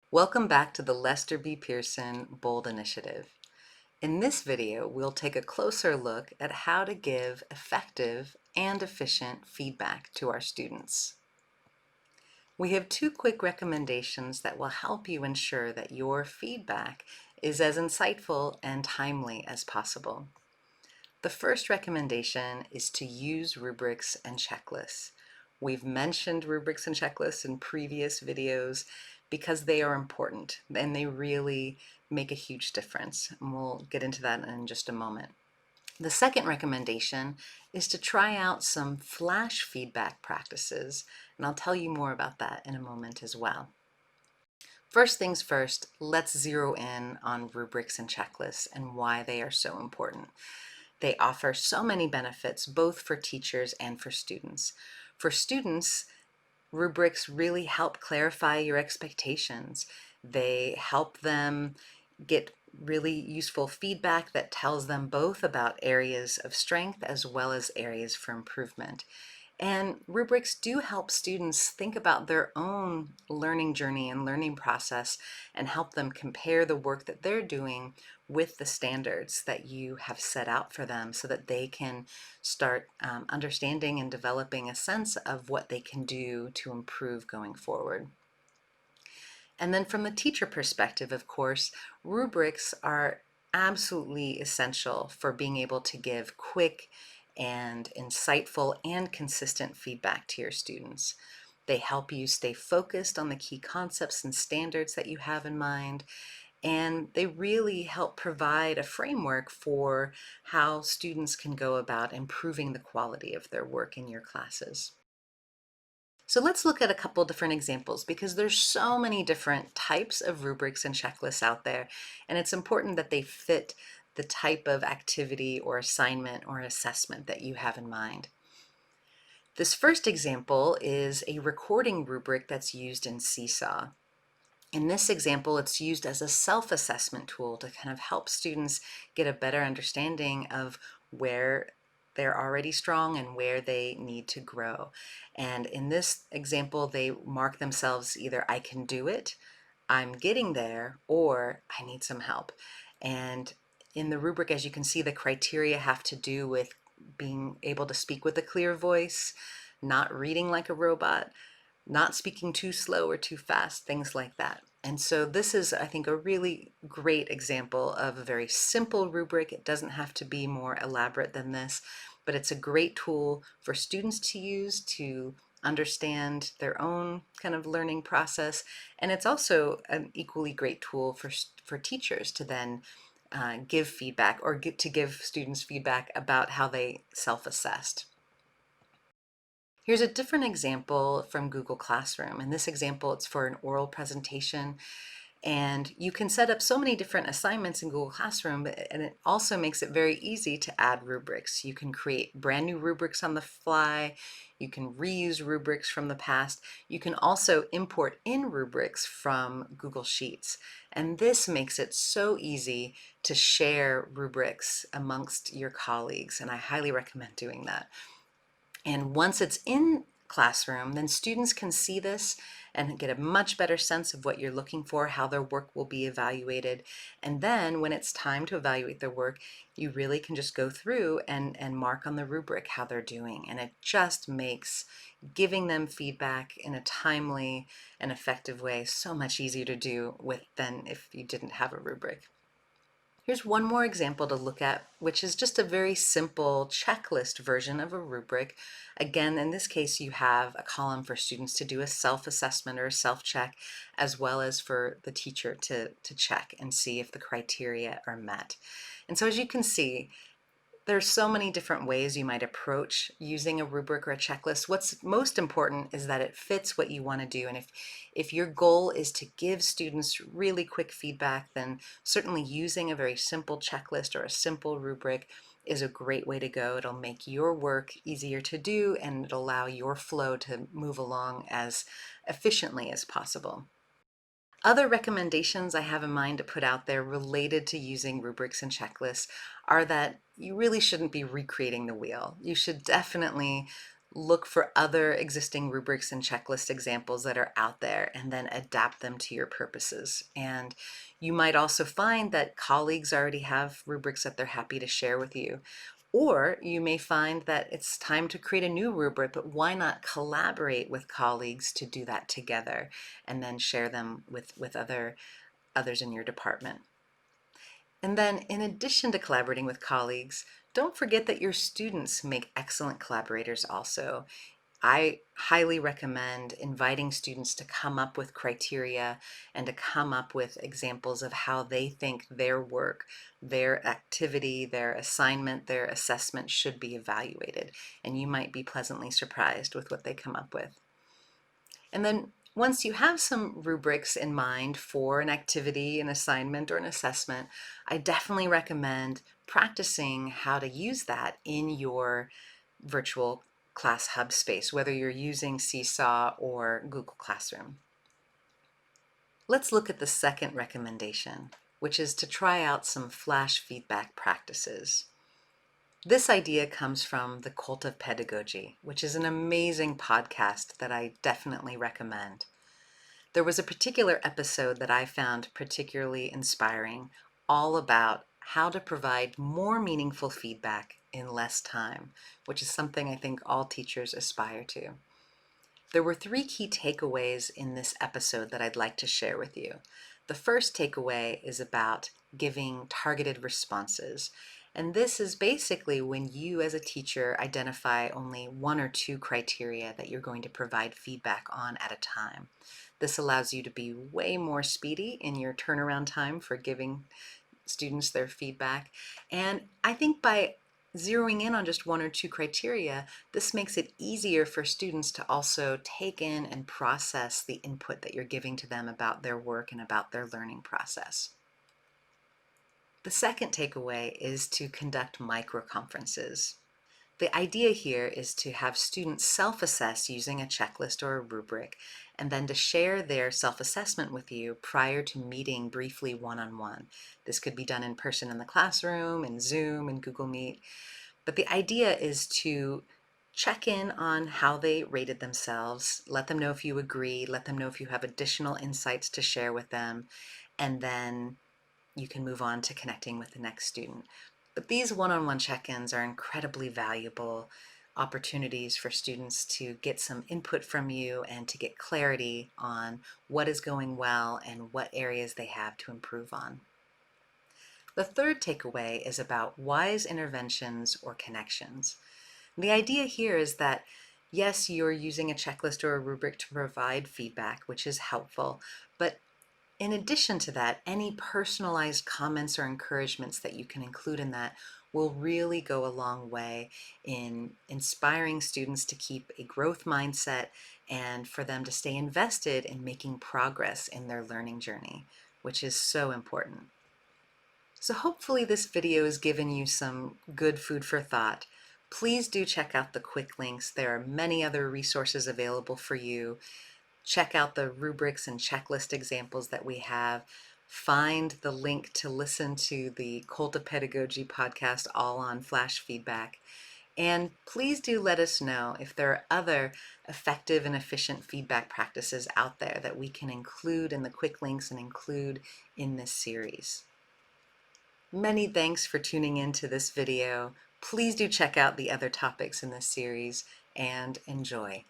Welcome back to the Lester B. Pearson Bold Initiative. In this video, we'll take a closer look at how to give effective and efficient feedback to our students. We have two quick recommendations that will help you ensure that your feedback is as insightful and timely as possible. The first recommendation is to use rubrics and checklists. We've mentioned rubrics and checklists in previous videos because they are important and they really make a huge difference. And we'll get into that in just a moment. The second recommendation is to try out some flash feedback practices, and I'll tell you more about that in a moment as well. First things first, let's zero in on rubrics and checklists and why they are so important. They offer so many benefits, both for teachers and for students. For students, rubrics really help clarify your expectations. They help them get really useful feedback that tells them both about areas of strength as well as areas for improvement. And rubrics do help students think about their own learning journey and learning process and help them compare the work that they're doing with the standards that you have set out for them so that they can start understanding and developing a sense of what they can do to improve going forward. And then from the teacher perspective, of course, rubrics are absolutely essential for being able to give quick and insightful and consistent feedback to your students. They help you stay focused on the key concepts and standards that you have in mind, and they really help provide a framework for how students can go about improving the quality of their work in your classes. So let's look at a couple different examples because there's so many different types of rubrics and checklists out there, and it's important that they fit the type of activity or assignment or assessment that you have in mind. This first example is a recording rubric that's used in Seesaw. In this example, it's used as a self-assessment tool to kind of help students get a better understanding of where they're already strong and where they need to grow. And in this example, they mark themselves either I can do it, I'm getting there, or I need some help. And in the rubric, as you can see, the criteria have to do with being able to speak with a clear voice, not reading like a robot, not speaking too slow or too fast, things like that. And so this is, I think, a really great example of a very simple rubric. It doesn't have to be more elaborate than this, but it's a great tool for students to use to understand their own kind of learning process. And it's also an equally great tool for teachers to then give feedback or to give students feedback about how they self-assessed. Here's a different example from Google Classroom. In this example, it's for an oral presentation, and you can set up so many different assignments in Google Classroom, and it also makes it very easy to add rubrics. You can create brand new rubrics on the fly. You can reuse rubrics from the past. You can also import in rubrics from Google Sheets. And this makes it so easy to share rubrics amongst your colleagues, and I highly recommend doing that. And once it's in Classroom, then students can see this and get a much better sense of what you're looking for, how their work will be evaluated. And then when it's time to evaluate their work, you really can just go through and mark on the rubric how they're doing. And it just makes giving them feedback in a timely and effective way so much easier to do than if you didn't have a rubric. Here's one more example to look at, which is just a very simple checklist version of a rubric. Again, in this case, you have a column for students to do a self-assessment or a self-check, as well as for the teacher to check and see if the criteria are met. And so as you can see, there's so many different ways you might approach using a rubric or a checklist. What's most important is that it fits what you want to do. And if your goal is to give students really quick feedback, then certainly using a very simple checklist or a simple rubric is a great way to go. It'll make your work easier to do, and it'll allow your flow to move along as efficiently as possible. Other recommendations I have in mind to put out there related to using rubrics and checklists are that you really shouldn't be recreating the wheel. You should definitely look for other existing rubrics and checklist examples that are out there and then adapt them to your purposes. And you might also find that colleagues already have rubrics that they're happy to share with you. Or you may find that it's time to create a new rubric, but why not collaborate with colleagues to do that together and then share them with others in your department. And then in addition to collaborating with colleagues, don't forget that your students make excellent collaborators also. I highly recommend inviting students to come up with criteria and to come up with examples of how they think their work, their activity, their assignment, their assessment should be evaluated. And you might be pleasantly surprised with what they come up with. And then once you have some rubrics in mind for an activity, an assignment, or an assessment, I definitely recommend practicing how to use that in your virtual class hub space, whether you're using Seesaw or Google Classroom. Let's look at the second recommendation, which is to try out some flash feedback practices. This idea comes from the Cult of Pedagogy, which is an amazing podcast that I definitely recommend. There was a particular episode that I found particularly inspiring, all about how to provide more meaningful feedback in less time, which is something I think all teachers aspire to. There were 3 key takeaways in this episode that I'd like to share with you. The first takeaway is about giving targeted responses. And this is basically when you as a teacher identify only 1 or 2 criteria that you're going to provide feedback on at a time. This allows you to be way more speedy in your turnaround time for giving students their feedback. And I think by zeroing in on just 1 or 2 criteria, this makes it easier for students to also take in and process the input that you're giving to them about their work and about their learning process. The second takeaway is to conduct micro-conferences. The idea here is to have students self-assess using a checklist or a rubric, and then to share their self-assessment with you prior to meeting briefly one-on-one. This could be done in person in the classroom, in Zoom, in Google Meet. But the idea is to check in on how they rated themselves, let them know if you agree, let them know if you have additional insights to share with them, and then you can move on to connecting with the next student. But these one-on-one check-ins are incredibly valuable opportunities for students to get some input from you and to get clarity on what is going well and what areas they have to improve on. The third takeaway is about wise interventions or connections. The idea here is that yes, you're using a checklist or a rubric to provide feedback, which is helpful, but in addition to that, any personalized comments or encouragements that you can include in that will really go a long way in inspiring students to keep a growth mindset and for them to stay invested in making progress in their learning journey, which is so important. So hopefully this video has given you some good food for thought. Please do check out the quick links. There are many other resources available for you. Check out the rubrics and checklist examples that we have. Find the link to listen to the Cult of Pedagogy podcast all on flash feedback. And please do let us know if there are other effective and efficient feedback practices out there that we can include in the quick links and include in this series. Many thanks for tuning in to this video. Please do check out the other topics in this series and enjoy.